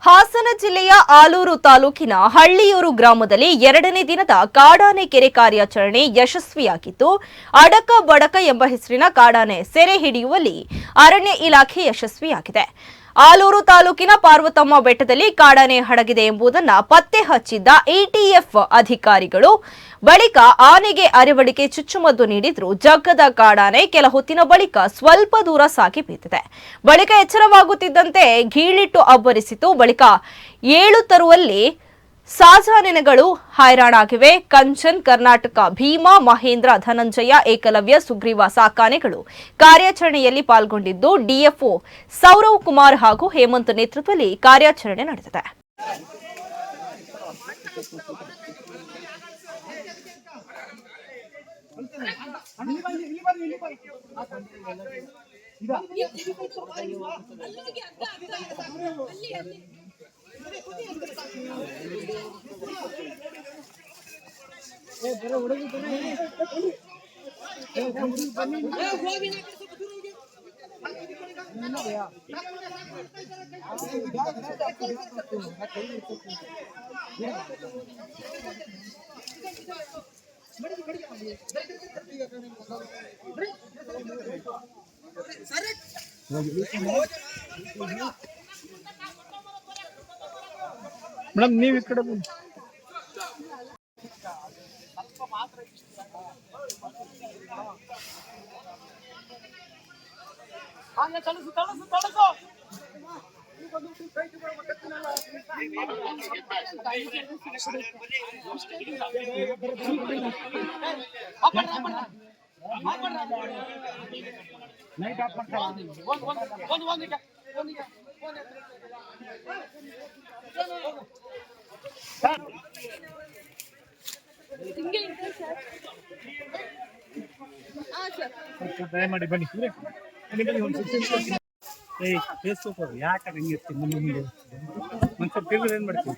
ಹಾಸನ ಜಿಲ್ಲೆಯ ಆಲೂರು ತಾಲೂಕಿನ ಹಳ್ಳಿಯೂರು ಗ್ರಾಮದಲ್ಲಿ 2ನೇ ದಿನದ ಕಾಡಾನೆ ಕೆರೆ ಕಾರ್ಯಾಚರಣೆ ಯಶಸ್ವಿಯಾಗಿದ್ದು, ಅಡಕ ಬಡಕ ಎಂಬ ಹೆಸರಿನ ಕಾಡಾನೆ ಸೆರೆ ಹಿಡಿಯುವಲ್ಲಿ ಅರಣ್ಯ ಇಲಾಖೆ ಯಶಸ್ವಿಯಾಗಿದೆ. ಆಲೂರು ತಾಲೂಕಿನ ಪಾರ್ವತಮ್ಮ ಬೆಟ್ಟದಲ್ಲಿ ಕಾಡಾನೆ ಅಡಗಿದೆ ಎಂಬುದನ್ನು ಪತ್ತೆ ಹಚ್ಚಿದ್ದ ಎಟಿಎಫ್ ಅಧಿಕಾರಿಗಳು ಬಳಿಕ ಆನೆಗೆ ಅರವಳಿಕೆ ಚುಚ್ಚುಮದ್ದು ನೀಡಿದ್ರು. ಜಗ್ಗದ ಕಾಡಾನೆ ಕೆಲ ಹೊತ್ತಿನ ಬಳಿಕ ಸ್ವಲ್ಪ ದೂರ ಸಾಗಿ ಬಿದ್ದಿದೆ. ಬಳಿಕ ಎಚ್ಚರವಾಗುತ್ತಿದ್ದಂತೆ ಗೀಳಿಟ್ಟು ಅಬ್ಬರಿಸಿತು. ಬಳಿಕ 7 ತರುವಲ್ಲಿ ಸಾಜಾನೆಗಳು ಹೈರಾಣಾಗಿವೆ. ಕಂಚನ್, ಕರ್ನಾಟಕ, ಭೀಮಾ, ಮಹೇಂದ್ರ, ಧನಂಜಯ, ಏಕಲವ್ಯ, ಸುಗ್ರೀವ ಸಾಕಾನೆಗಳು ಕಾರ್ಯಾಚರಣೆಯಲ್ಲಿ ಪಾಲ್ಗೊಂಡಿದ್ದು, ಡಿಎಫ್ಒ ಸೌರವ್ ಕುಮಾರ್ ಹಾಗೂ ಹೇಮಂತ್ ನೇತೃತ್ವದಲ್ಲಿ ಕಾರ್ಯಾಚರಣೆ ನಡೆದಿದೆ. ಮೇಡಮ್ ನೀವು ಈ ಕಡೆ ಬನ್ನಿ. ದಯಮಾಡಿ ಬನ್ನಿ. ಯಾಕೆ ಹಂಗೆ ಇರ್ತೀನಿ ಮುಂದೆ ಒಂದ್ ಸ್ವಲ್ಪ ತಿರುಗಿ ಏನ್ ಮಾಡ್ತೀವಿ.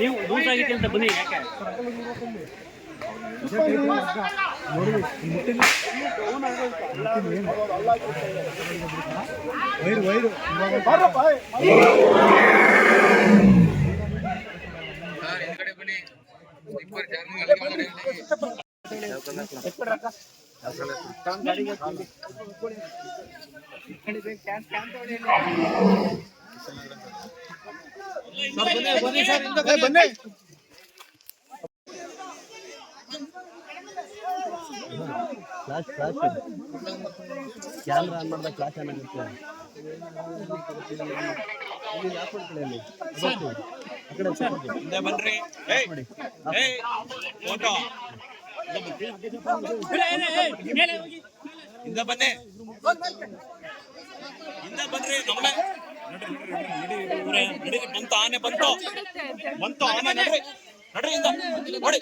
ನೀವು ಲೂಸ್ ಆಗಿದೆ ಅಂತ ಬನ್ನಿ. ಯಾಕೆ ಕ್ಯಾಮ್ರಾ ಆನ್ ಮಾಡಿದಾಗ ಫ್ಲಾಶ್ ಏನಾಗುತ್ತೆ? ಬಂತು ಆನೆ, ಬಂತು ಆನೆ, ನಡ್ರಿ ನಡ್ರಿ.